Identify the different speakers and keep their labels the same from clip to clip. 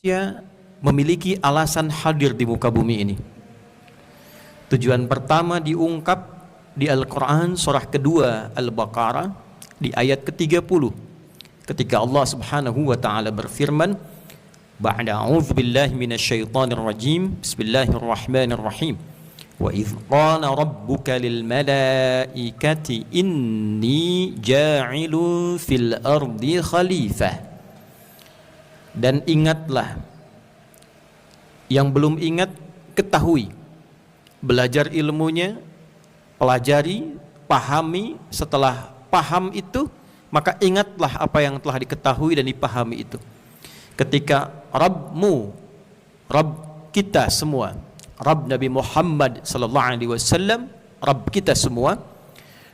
Speaker 1: Manusia memiliki alasan hadir di muka bumi ini. Tujuan pertama diungkap di Al-Quran surah kedua Al-Baqarah di ayat ke-30 ketika Allah subhanahu wa ta'ala berfirman, ba'da a'udzu billahi minasyaitonir rajim, bismillahirrahmanirrahim, wa idz qala rabbuka lil malaikati inni ja'ilun fil ardi khalifah. Dan ingatlah, yang belum ingat ketahui, belajar ilmunya, pelajari, pahami. Setelah paham itu, maka ingatlah apa yang telah diketahui dan dipahami itu. Ketika Rabbmu, Rabb kita semua, Rabb Nabi Muhammad sallallahu alaihi wasallam, Rabb kita semua,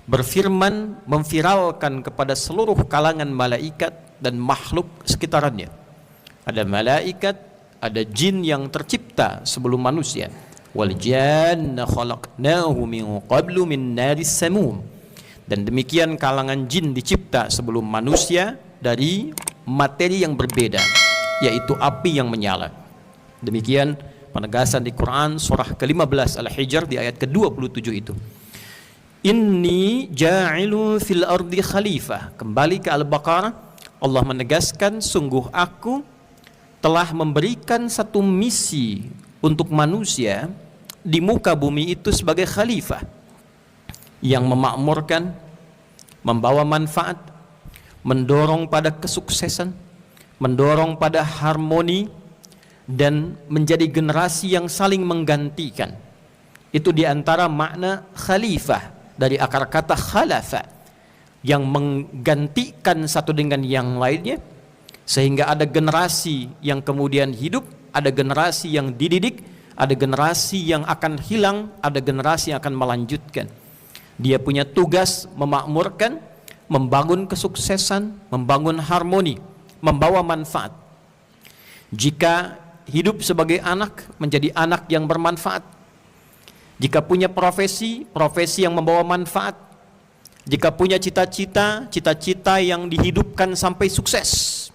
Speaker 1: berfirman memviralkan kepada seluruh kalangan malaikat dan makhluk sekitarannya. Ada malaikat, ada jin yang tercipta sebelum manusia. Wal janna khalaqnahu min qablu min naris samum. Dan demikian kalangan jin dicipta sebelum manusia dari materi yang berbeda, yaitu api yang menyala. Demikian penegasan di Quran surah ke-15 Al-Hijr di ayat ke-27 itu. Inni ja'ilu fil ardi khalifah. Kembali ke Al-Baqarah, Allah menegaskan, sungguh aku telah memberikan satu misi untuk manusia di muka bumi itu sebagai khalifah yang memakmurkan, membawa manfaat, mendorong pada kesuksesan, mendorong pada harmoni, dan menjadi generasi yang saling menggantikan. Itu diantara makna khalifah dari akar kata khalafa, yang menggantikan satu dengan yang lainnya, sehingga ada generasi yang kemudian hidup, ada generasi yang dididik, ada generasi yang akan hilang, ada generasi yang akan melanjutkan. Dia punya tugas memakmurkan, membangun kesuksesan, membangun harmoni, membawa manfaat. Jika hidup sebagai anak, menjadi anak yang bermanfaat. Jika punya profesi, profesi yang membawa manfaat. Jika punya cita-cita, cita-cita yang dihidupkan sampai sukses.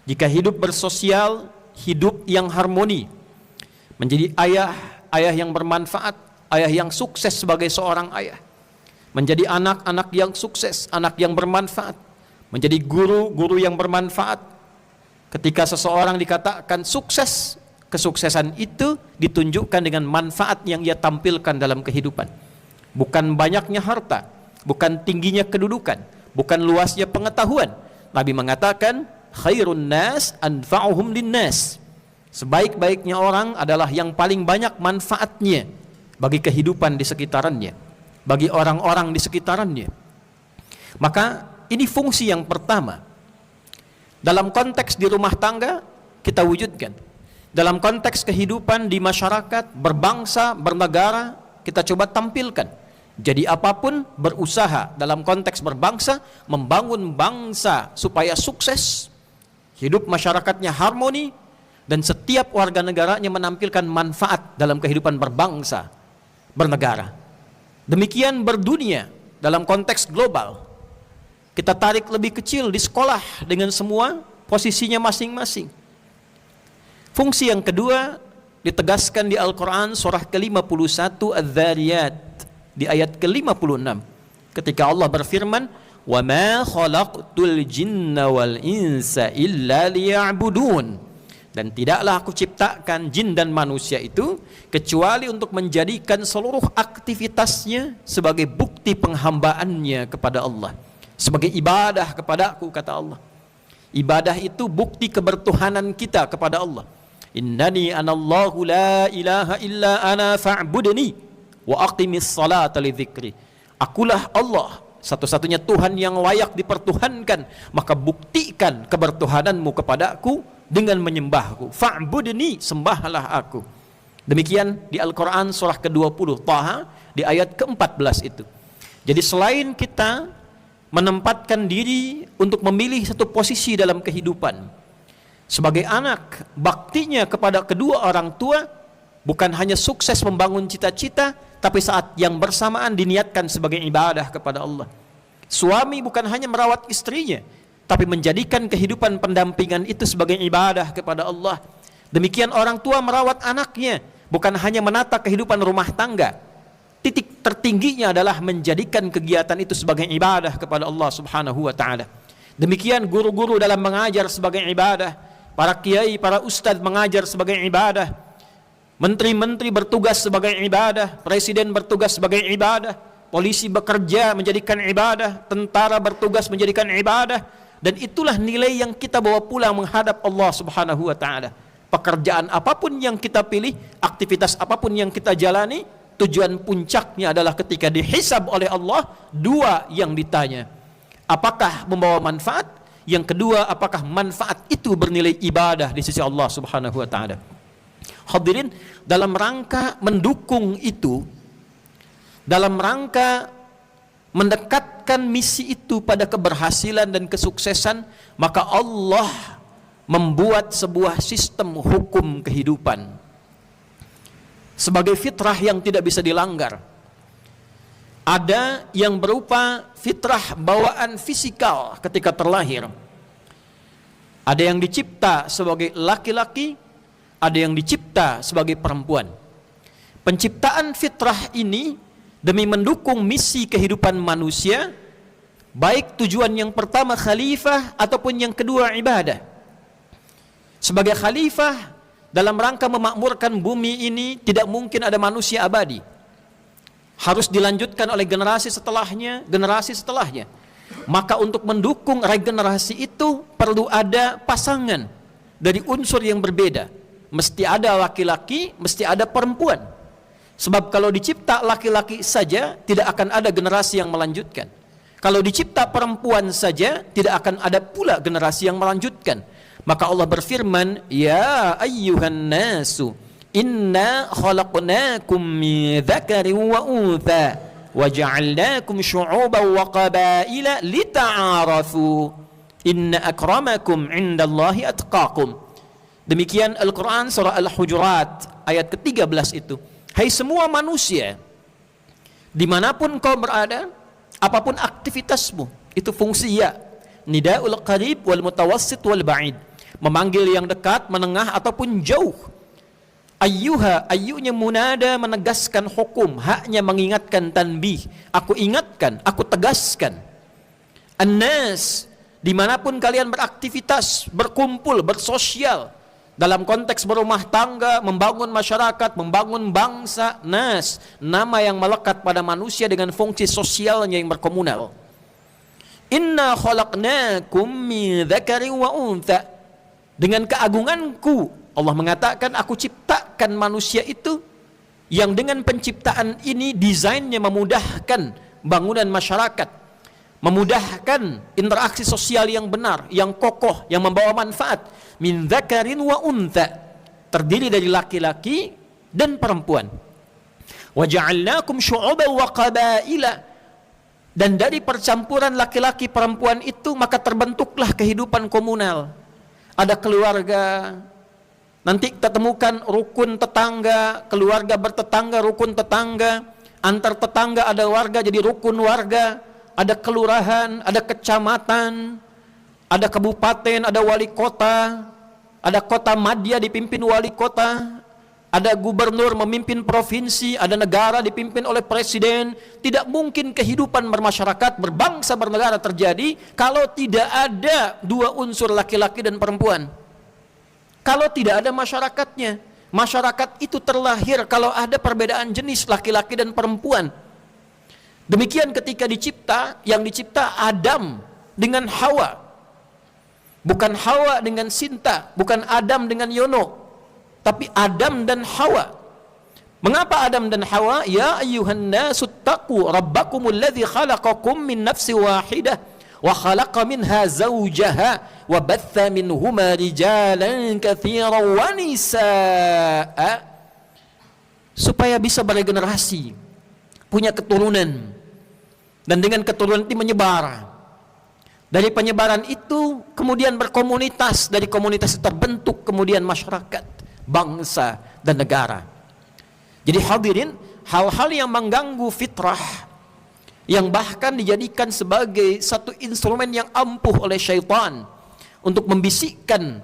Speaker 1: Jika hidup bersosial, hidup yang harmoni, menjadi ayah, ayah yang bermanfaat, ayah yang sukses sebagai seorang ayah, menjadi anak, anak yang sukses, anak yang bermanfaat, menjadi guru, guru yang bermanfaat. Ketika seseorang dikatakan sukses, kesuksesan itu ditunjukkan dengan manfaat yang ia tampilkan dalam kehidupan. Bukan banyaknya harta, bukan tingginya kedudukan, bukan luasnya pengetahuan. Nabi mengatakan, khairun nas anfa'uhum linnas. Sebaik-baiknya orang adalah yang paling banyak manfaatnya bagi kehidupan di sekitarannya, bagi orang-orang di sekitarannya. Maka ini fungsi yang pertama. Dalam konteks di rumah tangga kita wujudkan. Dalam konteks kehidupan di masyarakat, berbangsa, bernegara, kita coba tampilkan. Jadi apapun, berusaha dalam konteks berbangsa, membangun bangsa supaya sukses, hidup masyarakatnya harmoni, dan setiap warga negaranya menampilkan manfaat dalam kehidupan berbangsa, bernegara. Demikian berdunia dalam konteks global. Kita tarik lebih kecil di sekolah dengan semua posisinya masing-masing. Fungsi yang kedua ditegaskan di Al-Quran surah ke-51 Adz-Dzariyat di ayat ke-56 ketika Allah berfirman, wa ma khalaqtul jinna wal insa illa liya'budun. Dan tidaklah aku ciptakan jin dan manusia itu kecuali untuk menjadikan seluruh aktivitasnya sebagai bukti penghambaannya kepada Allah, sebagai ibadah kepadaku, kata Allah. Ibadah itu bukti kebertuhanan kita kepada Allah. Innani anallahu la ilaha illa ana fa'budni wa aqimis salata li dzikri. Akulah Allah, satu-satunya Tuhan yang layak dipertuhankan, maka buktikan kebertuhananmu kepadaku dengan menyembahku. Fa'budni, sembahlah aku. Demikian di Al-Quran surah ke-20 Taha di ayat ke-14 itu. Jadi selain kita menempatkan diri untuk memilih satu posisi dalam kehidupan sebagai anak, baktinya kepada kedua orang tua bukan hanya sukses membangun cita-cita, tapi saat yang bersamaan diniatkan sebagai ibadah kepada Allah. Suami bukan hanya merawat istrinya, tapi menjadikan kehidupan pendampingan itu sebagai ibadah kepada Allah. Demikian orang tua merawat anaknya, bukan hanya menata kehidupan rumah tangga. Titik tertingginya adalah menjadikan kegiatan itu sebagai ibadah kepada Allah Subhanahu wa taala. Demikian guru-guru dalam mengajar sebagai ibadah, para kiai, para ustadz mengajar sebagai ibadah, menteri-menteri bertugas sebagai ibadah, presiden bertugas sebagai ibadah, polisi bekerja menjadikan ibadah, tentara bertugas menjadikan ibadah, dan itulah nilai yang kita bawa pulang menghadap Allah Subhanahu wa taala. Pekerjaan apapun yang kita pilih, aktivitas apapun yang kita jalani, tujuan puncaknya adalah ketika dihisab oleh Allah, dua yang ditanya. Apakah membawa manfaat? Yang kedua, apakah manfaat itu bernilai ibadah di sisi Allah Subhanahu wa taala? Hadirin, dalam rangka mendukung itu, dalam rangka mendekatkan misi itu pada keberhasilan dan kesuksesan, maka Allah membuat sebuah sistem hukum kehidupan sebagai fitrah yang tidak bisa dilanggar. Ada yang berupa fitrah bawaan fisikal ketika terlahir. Ada yang dicipta sebagai laki-laki, ada yang dicipta sebagai perempuan. Penciptaan fitrah ini demi mendukung misi kehidupan manusia, baik tujuan yang pertama khalifah ataupun yang kedua ibadah. Sebagai khalifah, dalam rangka memakmurkan bumi ini, tidak mungkin ada manusia abadi. Harus dilanjutkan oleh generasi setelahnya, generasi setelahnya. Maka untuk mendukung regenerasi itu perlu ada pasangan dari unsur yang berbeda. Mesti ada laki-laki, mesti ada perempuan. Sebab kalau dicipta laki-laki saja, tidak akan ada generasi yang melanjutkan. Kalau dicipta perempuan saja, tidak akan ada pula generasi yang melanjutkan. Maka Allah berfirman, ya ayyuhan nasu, inna khalaqnakum min dzakarin wa untha wa ja'alnakum syu'uban wa qabaila lita'arafu inna akramakum 'indallahi atqakum. Demikian Al-Quran surah Al-Hujurat ayat ke-13 itu. Hai semua manusia, dimanapun kau berada, apapun aktivitasmu, itu fungsi ya, nidaul qarib wal mutawassit wal ba'id, memanggil yang dekat, menengah ataupun jauh. Ayyuha, ayyunya munada menegaskan hukum, haknya mengingatkan tanbih, aku ingatkan, aku tegaskan. An-nas, dimanapun kalian beraktivitas, berkumpul, bersosial, dalam konteks berumah tangga, membangun masyarakat, membangun bangsa. Nas, nama yang melekat pada manusia dengan fungsi sosialnya yang berkomunal. Inna khalaqnakum min dzakarin wa untha, dengan keagunganku Allah mengatakan aku ciptakan manusia itu yang dengan penciptaan ini desainnya memudahkan bangunan masyarakat, memudahkan interaksi sosial yang benar, yang kokoh, yang membawa manfaat. Min dzakarin wa untha, terdiri dari laki-laki dan perempuan. Wa ja'alnakum syu'uban wa qabaila, dan dari percampuran laki-laki perempuan itu maka terbentuklah kehidupan komunal. Ada keluarga, nanti kita temukan rukun tetangga, keluarga bertetangga, rukun tetangga, antar tetangga ada warga jadi rukun warga, ada kelurahan, ada kecamatan, ada kabupaten, ada wali kota, ada kota madya dipimpin wali kota, ada gubernur memimpin provinsi, ada negara dipimpin oleh presiden. Tidak mungkin kehidupan bermasyarakat, berbangsa, bernegara terjadi kalau tidak ada dua unsur laki-laki dan perempuan. Kalau tidak ada masyarakatnya, masyarakat itu terlahir kalau ada perbedaan jenis laki-laki dan perempuan. Demikian ketika dicipta, yang dicipta Adam dengan Hawa, bukan Hawa dengan Sinta, bukan Adam dengan Yono, tapi Adam dan Hawa. Mengapa Adam dan Hawa? Ya ayyuhan nasu taqu rabbakumul ladzi khalaqakum min nafsin wahidah wa khalaqa minha zawjaha wa batha minhuma rijalan katsiran wa nisaa, supaya bisa beregenerasi, punya keturunan, dan dengan keturunan itu menyebar. Dari penyebaran itu kemudian berkomunitas, dari komunitas terbentuk kemudian masyarakat, bangsa dan negara. Jadi hadirin, hal-hal yang mengganggu fitrah, yang bahkan dijadikan sebagai satu instrumen yang ampuh oleh syaitan untuk membisikkan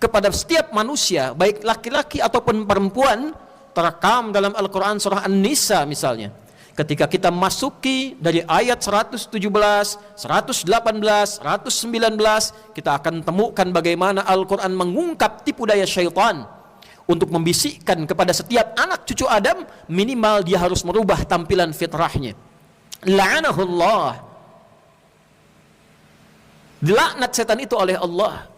Speaker 1: kepada setiap manusia, baik laki-laki ataupun perempuan, terekam dalam Al-Quran surah An-Nisa misalnya. Ketika kita masuki dari ayat 117, 118, 119, kita akan temukan bagaimana Al-Quran mengungkap tipu daya syaitan untuk membisikkan kepada setiap anak cucu Adam, minimal dia harus merubah tampilan fitrahnya. La'anahullah, dilaknat setan itu oleh Allah.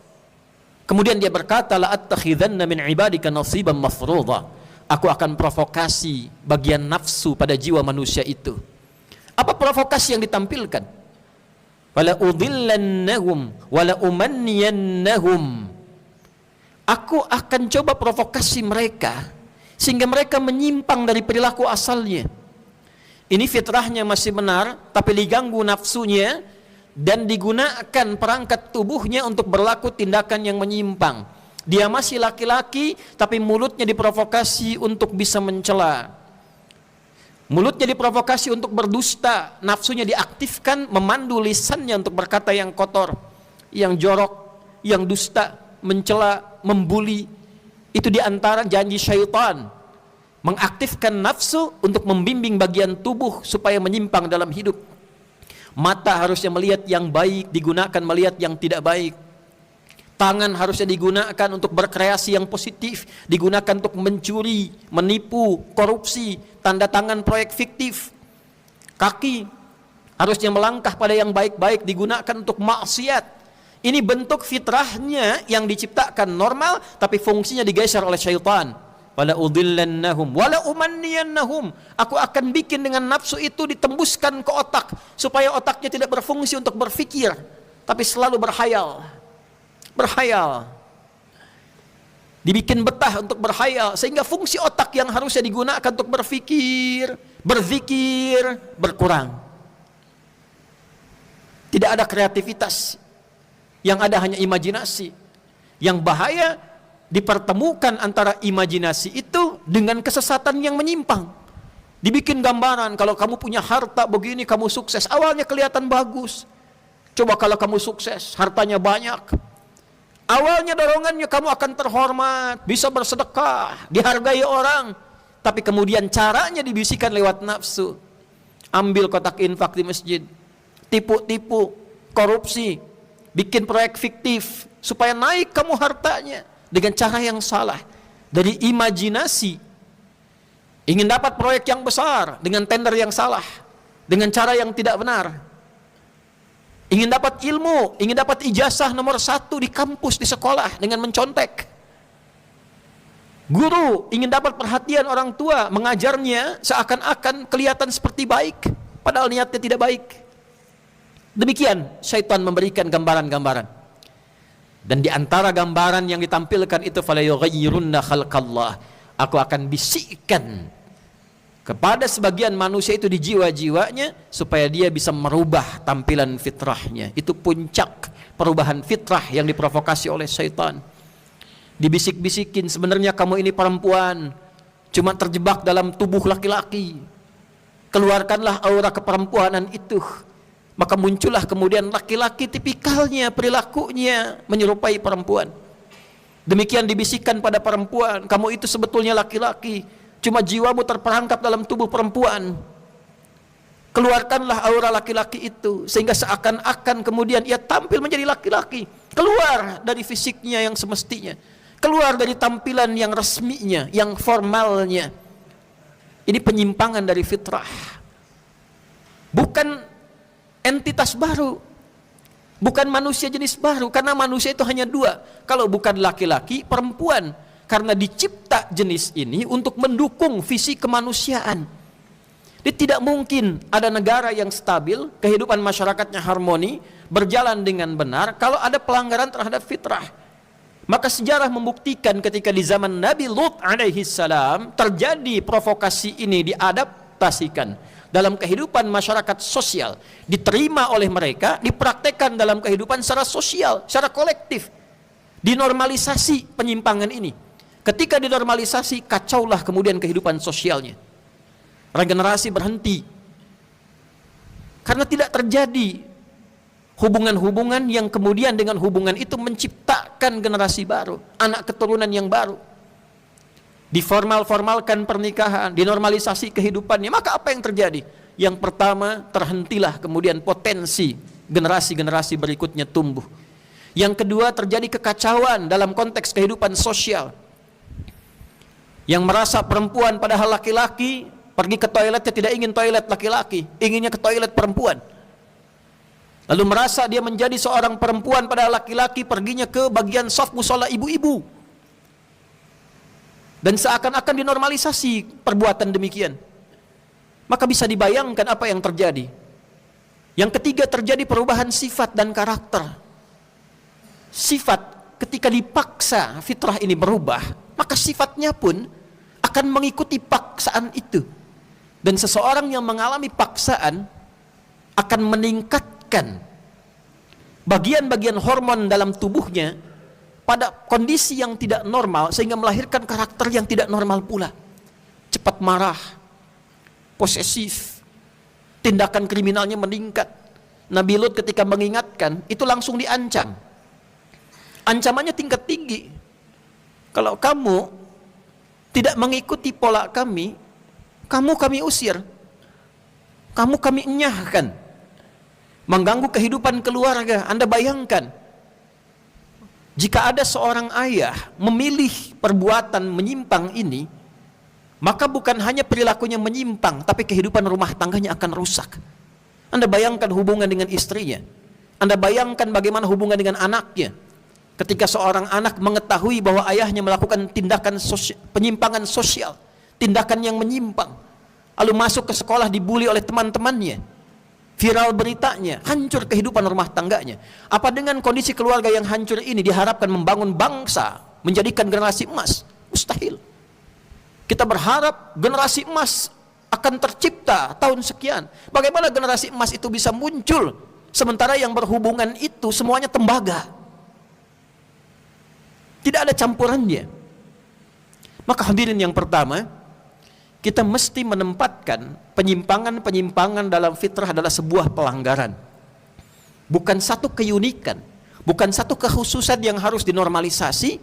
Speaker 1: Kemudian dia berkata, la'attakhidhanna min ibadika nasiban mafruḍa, aku akan provokasi bagian nafsu pada jiwa manusia itu. Apa provokasi yang ditampilkan? Wala udhillannahum wala umanniyannahum, aku akan coba provokasi mereka sehingga mereka menyimpang dari perilaku asalnya. Ini fitrahnya masih benar, tapi diganggu nafsunya dan digunakan perangkat tubuhnya untuk berlaku tindakan yang menyimpang. Dia masih laki-laki, tapi mulutnya diprovokasi untuk bisa mencela. Mulutnya diprovokasi untuk berdusta, nafsunya diaktifkan, memandu lisannya untuk berkata yang kotor, yang jorok, yang dusta, mencela, membuli. Itu diantara janji syaitan, mengaktifkan nafsu untuk membimbing bagian tubuh supaya menyimpang dalam hidup. Mata harusnya melihat yang baik, digunakan melihat yang tidak baik. Tangan harusnya digunakan untuk berkreasi yang positif, digunakan untuk mencuri, menipu, korupsi, tanda tangan proyek fiktif. Kaki harusnya melangkah pada yang baik-baik, digunakan untuk maksiat. Ini bentuk fitrahnya yang diciptakan normal, tapi fungsinya digeser oleh syaitan. Wala udhillannahum wala umanniyannahum, aku akan bikin dengan nafsu itu ditembuskan ke otak, supaya otaknya tidak berfungsi untuk berfikir, tapi selalu berhayal. Dibikin betah untuk berhayal, sehingga fungsi otak yang harusnya digunakan untuk berfikir, berzikir, berkurang. Tidak ada kreativitas, yang ada hanya imajinasi. Yang bahaya, dipertemukan antara imajinasi itu dengan kesesatan yang menyimpang. Dibikin gambaran, kalau kamu punya harta begini kamu sukses. Awalnya kelihatan bagus. Coba kalau kamu sukses, hartanya banyak, awalnya dorongannya kamu akan terhormat, bisa bersedekah, dihargai orang. Tapi kemudian caranya dibisikkan lewat nafsu. Ambil kotak infak di masjid, tipu-tipu, korupsi, bikin proyek fiktif supaya naik kamu hartanya dengan cara yang salah. Dari imajinasi, ingin dapat proyek yang besar dengan tender yang salah, dengan cara yang tidak benar. Ingin dapat ilmu, ingin dapat ijazah nomor 1 di kampus, di sekolah dengan mencontek. Guru ingin dapat perhatian orang tua, mengajarnya seakan-akan kelihatan seperti baik, padahal niatnya tidak baik. Demikian syaitan memberikan gambaran-gambaran. Dan di antara gambaran yang ditampilkan itu, fala yughayyirunna khalqallah, aku akan bisikkan kepada sebagian manusia itu di jiwa-jiwanya supaya dia bisa merubah tampilan fitrahnya. Itu puncak perubahan fitrah yang diprovokasi oleh syaitan. Dibisik-bisikin, sebenarnya kamu ini perempuan, cuma terjebak dalam tubuh laki-laki. Keluarkanlah aura keperempuanan itu. Maka muncullah kemudian laki-laki tipikalnya, perilakunya menyerupai perempuan. Demikian dibisikkan pada perempuan, kamu itu sebetulnya laki-laki, cuma jiwamu terperangkap dalam tubuh perempuan. Keluarkanlah aura laki-laki itu, sehingga seakan-akan kemudian ia tampil menjadi laki-laki, keluar dari fisiknya yang semestinya, keluar dari tampilan yang resminya, yang formalnya. Ini penyimpangan dari fitrah. Bukan entitas baru, bukan manusia jenis baru, karena manusia itu hanya 2, kalau bukan laki-laki, perempuan. Karena dicipta jenis ini untuk mendukung visi kemanusiaan. Jadi tidak mungkin ada negara yang stabil, kehidupan masyarakatnya harmoni, berjalan dengan benar kalau ada pelanggaran terhadap fitrah. Maka sejarah membuktikan ketika di zaman Nabi Lut alaihi salam terjadi provokasi ini, diadaptasikan dalam kehidupan masyarakat sosial, diterima oleh mereka, dipraktekkan dalam kehidupan secara sosial, secara kolektif, dinormalisasi penyimpangan ini. Ketika dinormalisasi, kacaulah kemudian kehidupan sosialnya. Regenerasi berhenti. Karena tidak terjadi hubungan-hubungan yang kemudian dengan hubungan itu menciptakan menciptakan generasi baru, anak keturunan yang baru. Diformalkan pernikahan, dinormalisasi kehidupannya, maka apa yang terjadi? Yang pertama, terhentilah kemudian potensi generasi-generasi berikutnya tumbuh. Yang kedua, terjadi kekacauan dalam konteks kehidupan sosial. Yang merasa perempuan padahal laki-laki, pergi ke toiletnya tidak ingin toilet laki-laki, inginnya ke toilet perempuan. Lalu merasa dia menjadi seorang perempuan padahal laki-laki, perginya ke bagian soft musola ibu-ibu. Dan seakan-akan dinormalisasi perbuatan demikian. Maka bisa dibayangkan apa yang terjadi. Yang ketiga, terjadi perubahan sifat dan karakter. Sifat ketika dipaksa fitrah ini berubah, maka sifatnya pun akan mengikuti paksaan itu. Dan seseorang yang mengalami paksaan akan meningkatkan bagian-bagian hormon dalam tubuhnya pada kondisi yang tidak normal, sehingga melahirkan karakter yang tidak normal pula. Cepat marah, posesif, tindakan kriminalnya meningkat. Nabi Lut ketika mengingatkan, itu langsung diancam. Ancamannya tingkat tinggi. Kalau kamu tidak mengikuti pola kami, kamu kami usir, kamu kami enyahkan, mengganggu kehidupan keluarga. Anda bayangkan, jika ada seorang ayah memilih perbuatan menyimpang ini, maka bukan hanya perilakunya menyimpang, tapi kehidupan rumah tangganya akan rusak. Anda bayangkan hubungan dengan istrinya, Anda bayangkan bagaimana hubungan dengan anaknya. Ketika seorang anak mengetahui bahwa ayahnya melakukan tindakan penyimpangan sosial, tindakan yang menyimpang, lalu masuk ke sekolah dibully oleh teman-temannya, viral beritanya, hancur kehidupan rumah tangganya. Apa dengan kondisi keluarga yang hancur ini diharapkan membangun bangsa, menjadikan generasi emas? Mustahil. Kita berharap generasi emas akan tercipta tahun sekian. Bagaimana generasi emas itu bisa muncul, sementara yang berhubungan itu semuanya tembaga, tidak ada campurannya? Maka hadirin, yang pertama, kita mesti menempatkan penyimpangan-penyimpangan dalam fitrah adalah sebuah pelanggaran, bukan satu keunikan, bukan satu kekhususan yang harus dinormalisasi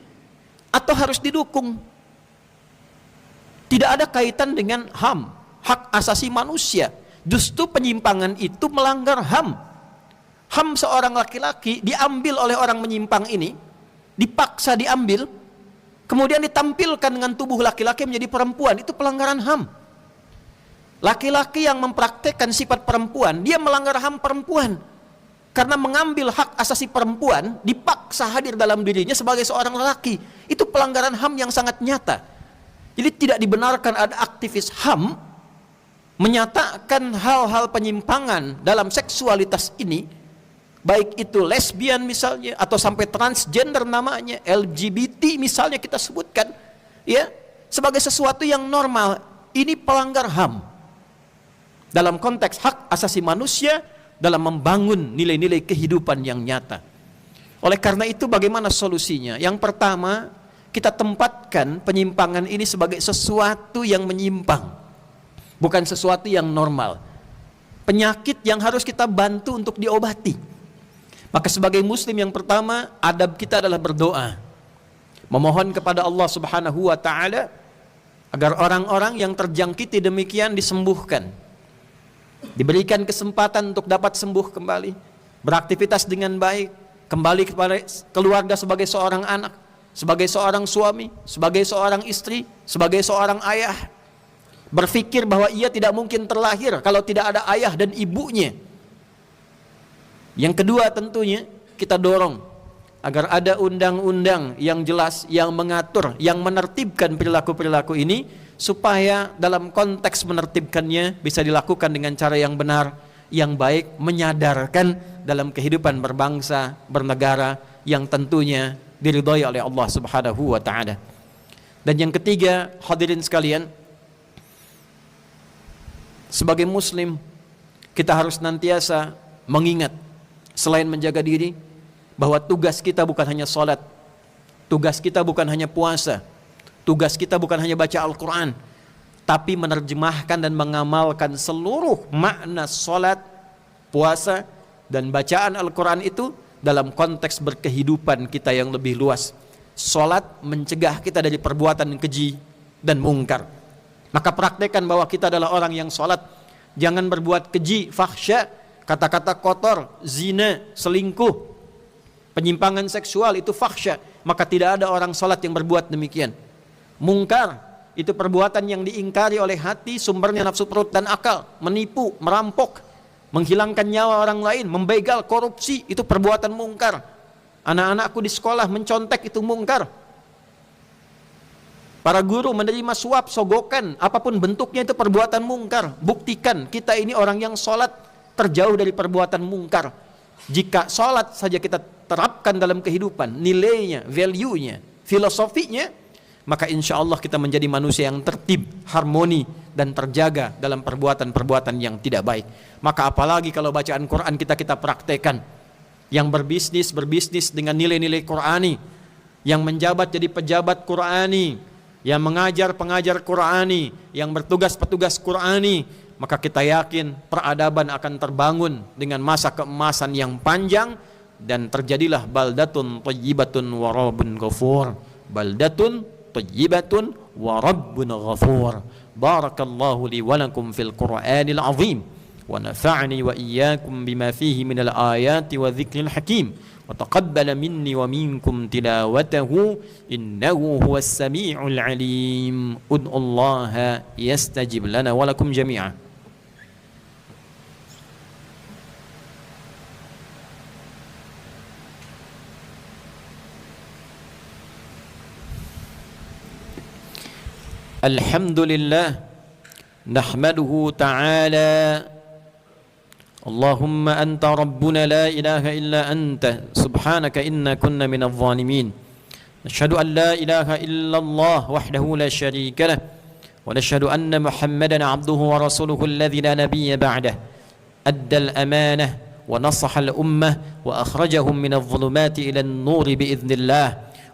Speaker 1: atau harus didukung. Tidak ada kaitan dengan HAM, hak asasi manusia. Justru penyimpangan itu melanggar HAM. HAM seorang laki-laki diambil oleh orang menyimpang ini, dipaksa diambil, kemudian ditampilkan dengan tubuh laki-laki menjadi perempuan, itu pelanggaran HAM. Laki-laki yang mempraktekkan sifat perempuan, dia melanggar HAM perempuan. Karena mengambil hak asasi perempuan, dipaksa hadir dalam dirinya sebagai seorang lelaki. Itu pelanggaran HAM yang sangat nyata. Jadi tidak dibenarkan ada aktivis HAM menyatakan hal-hal penyimpangan dalam seksualitas ini, baik itu lesbian misalnya, atau sampai transgender namanya, LGBT misalnya kita sebutkan, ya, sebagai sesuatu yang normal. Ini pelanggar HAM dalam konteks hak asasi manusia, dalam membangun nilai-nilai kehidupan yang nyata. Oleh karena itu, bagaimana solusinya? Yang pertama, kita tempatkan penyimpangan ini sebagai sesuatu yang menyimpang, bukan sesuatu yang normal, penyakit yang harus kita bantu untuk diobati. Maka sebagai muslim, yang pertama, adab kita adalah berdoa, memohon kepada Allah Subhanahu wa ta'ala agar orang-orang yang terjangkiti demikian disembuhkan, diberikan kesempatan untuk dapat sembuh kembali, beraktivitas dengan baik, kembali kepada keluarga sebagai seorang anak, sebagai seorang suami, sebagai seorang istri, sebagai seorang ayah, berpikir bahwa ia tidak mungkin terlahir kalau tidak ada ayah dan ibunya. Yang kedua, tentunya kita dorong agar ada undang-undang yang jelas, yang mengatur, yang menertibkan perilaku-perilaku ini, supaya dalam konteks menertibkannya bisa dilakukan dengan cara yang benar, yang baik, menyadarkan dalam kehidupan berbangsa, bernegara, yang tentunya diridhai oleh Allah Subhanahu wa ta'ala. Dan yang ketiga, hadirin sekalian, sebagai muslim kita harus nantiasa mengingat, selain menjaga diri, bahwa tugas kita bukan hanya salat, tugas kita bukan hanya puasa, tugas kita bukan hanya baca Al-Quran, tapi menerjemahkan dan mengamalkan seluruh makna salat, puasa, dan bacaan Al-Quran itu dalam konteks berkehidupan kita yang lebih luas. Salat mencegah kita dari perbuatan keji dan mungkar. Maka praktekkan bahwa kita adalah orang yang salat. Jangan berbuat keji, fahsya, kata-kata kotor, zina, selingkuh, penyimpangan seksual, itu fahsya. Maka tidak ada orang salat yang berbuat demikian. Mungkar, itu perbuatan yang diingkari oleh hati, sumbernya nafsu perut dan akal. Menipu, merampok, menghilangkan nyawa orang lain, membegal, korupsi, itu perbuatan mungkar. Anak-anakku di sekolah mencontek, itu mungkar. Para guru menerima suap, sogokan, apapun bentuknya, itu perbuatan mungkar. Buktikan kita ini orang yang sholat terjauh dari perbuatan mungkar. Jika sholat saja kita terapkan dalam kehidupan, nilainya, value-nya, filosofinya, maka insya Allah kita menjadi manusia yang tertib, harmoni, dan terjaga dalam perbuatan-perbuatan yang tidak baik. Maka apalagi kalau bacaan Quran kita praktekkan. Yang berbisnis dengan nilai-nilai Qurani, yang menjabat jadi pejabat Qurani, yang mengajar pengajar Qurani, yang bertugas petugas Qurani, maka kita yakin peradaban akan terbangun dengan masa keemasan yang panjang, dan terjadilah baldatun thayyibatun wa rabbun ghafur. Baldatun thayyibatun wa rabbun ghafur. Barakallahu li wa lakum fil Qur'anil azim. ونفعني وإياكم بما فيه من الآيات والذكر الحكيم وتقبل مني ومنكم تلاوته إنه هو السميع العليم ادعوا الله يستجب لنا ولكم جميعا. الحمد لله نحمده تعالى اللهم أنت ربنا لا إله إلا أنت سبحانك إنا كنا من الظالمين نشهد أن لا إله إلا الله وحده لا شريك له ونشهد أن محمدا عبده ورسوله الذي لا نبي بعده أدى الأمانة ونصح الأمة وأخرجهم من الظلمات إلى النور بإذن الله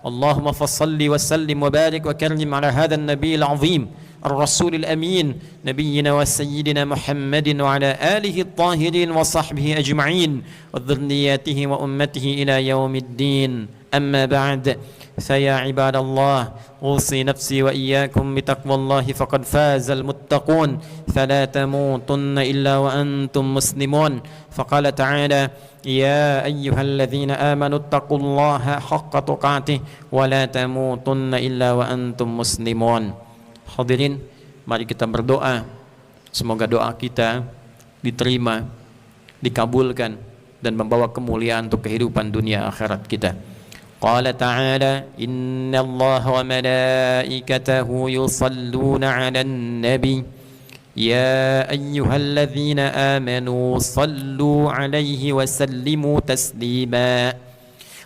Speaker 1: اللهم فصل وسلم وبارك وكرم على هذا النبي العظيم الرسول الأمين نبينا وسيدنا محمد وعلى آله الطاهرين وصحبه أجمعين وذرياته وأمته إلى يوم الدين أما بعد فيا عباد الله أوصي نفسي وإياكم بتقوى الله فقد فاز المتقون فلا تموتن إلا وأنتم مسلمون فقال تعالى يا أيها الذين آمنوا اتقوا الله حق تقاته ولا تموتن إلا وأنتم مسلمون. Hadirin, mari kita berdoa semoga doa kita diterima, dikabulkan, dan membawa kemuliaan untuk kehidupan dunia akhirat kita. Qala ta'ala inna Allah wa malaikatahu yusalluna 'alan nabi ya ayyuhalladzina amanu sallu 'alaihi wa sallimu taslima.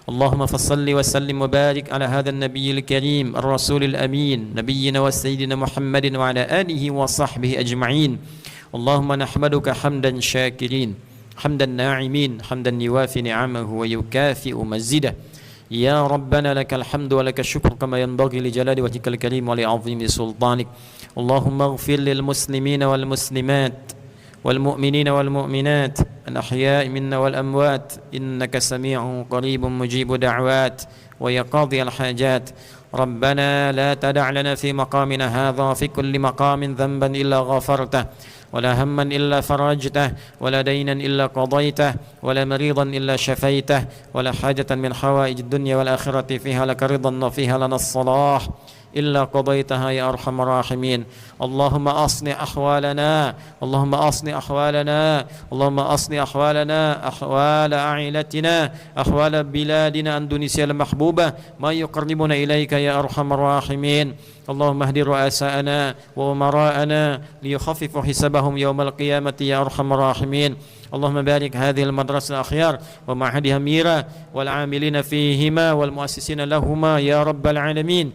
Speaker 1: اللهم فصل وسلم وبارك على هذا النبي الكريم الرسول الأمين نبينا وسيدنا محمد وعلى آله وصحبه أجمعين. اللهم نحمدك حمدا شاكرين حمدا ناعمين حمدا يوافي نعمه ويكافئ مزيده. يا ربنا لك الحمد ولك الشكر كما ينبغي لجلال وجهك الكريم ولعظيم سلطانك. اللهم اغفر للمسلمين والمسلمات والمؤمنين والمؤمنات الأحياء منا والأموات إنك سميع قريب مجيب دعوات ويقاضي الحاجات. ربنا لا تدع لنا في مقامنا هذا في كل مقام ذنبا إلا غفرته ولا هما إلا فرجته ولا دينا إلا قضيته ولا مريضا إلا شفيته ولا حاجة من حوائج الدنيا والآخرة فيها لك رضا وفيها لنا الصلاح إلا قضيتها يا أرحم الراحمين. اللهم أصلح أحوالنا اللهم أصلح أحوالنا اللهم أصلح أحوالنا أحوال عائلتنا أحوال بلادنا أندونيسيا المحبوبة ما يقربنا إليك يا أرحم الراحمين. اللهم اهد رؤساءنا وأمراءنا ليخففوا حسابهم يوم القيامة يا أرحم الراحمين. اللهم بارك هذه المدرسة الأخيار ومعهدها ميرا والعاملين فيهما والمؤسسين لهما يا رب العالمين.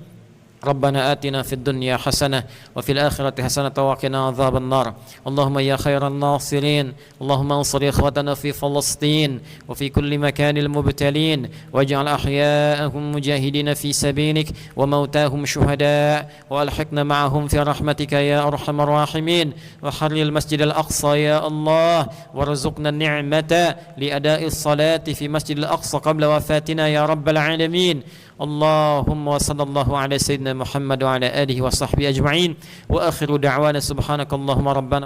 Speaker 1: ربنا آتنا في الدنيا حسنة وفي الآخرة حسنة وقنا عذاب النار. اللهم يا خير الناصرين، اللهم انصر إخوتنا في فلسطين وفي كل مكان المبتلين، واجعل أحياءهم مجاهدين في سبيلك وموتاهم شهداء، وألحقنا معهم في رحمتك يا أرحم الراحمين. وحرر المسجد الأقصى يا الله، وارزقنا النعمة لأداء الصلاة في مسجد الأقصى قبل وفاتنا يا رب العالمين. اللهم وصلى الله على سيدنا محمد وعلى آله وصحبه أجمعين، وآخر دعوانا سبحانك اللهم ربنا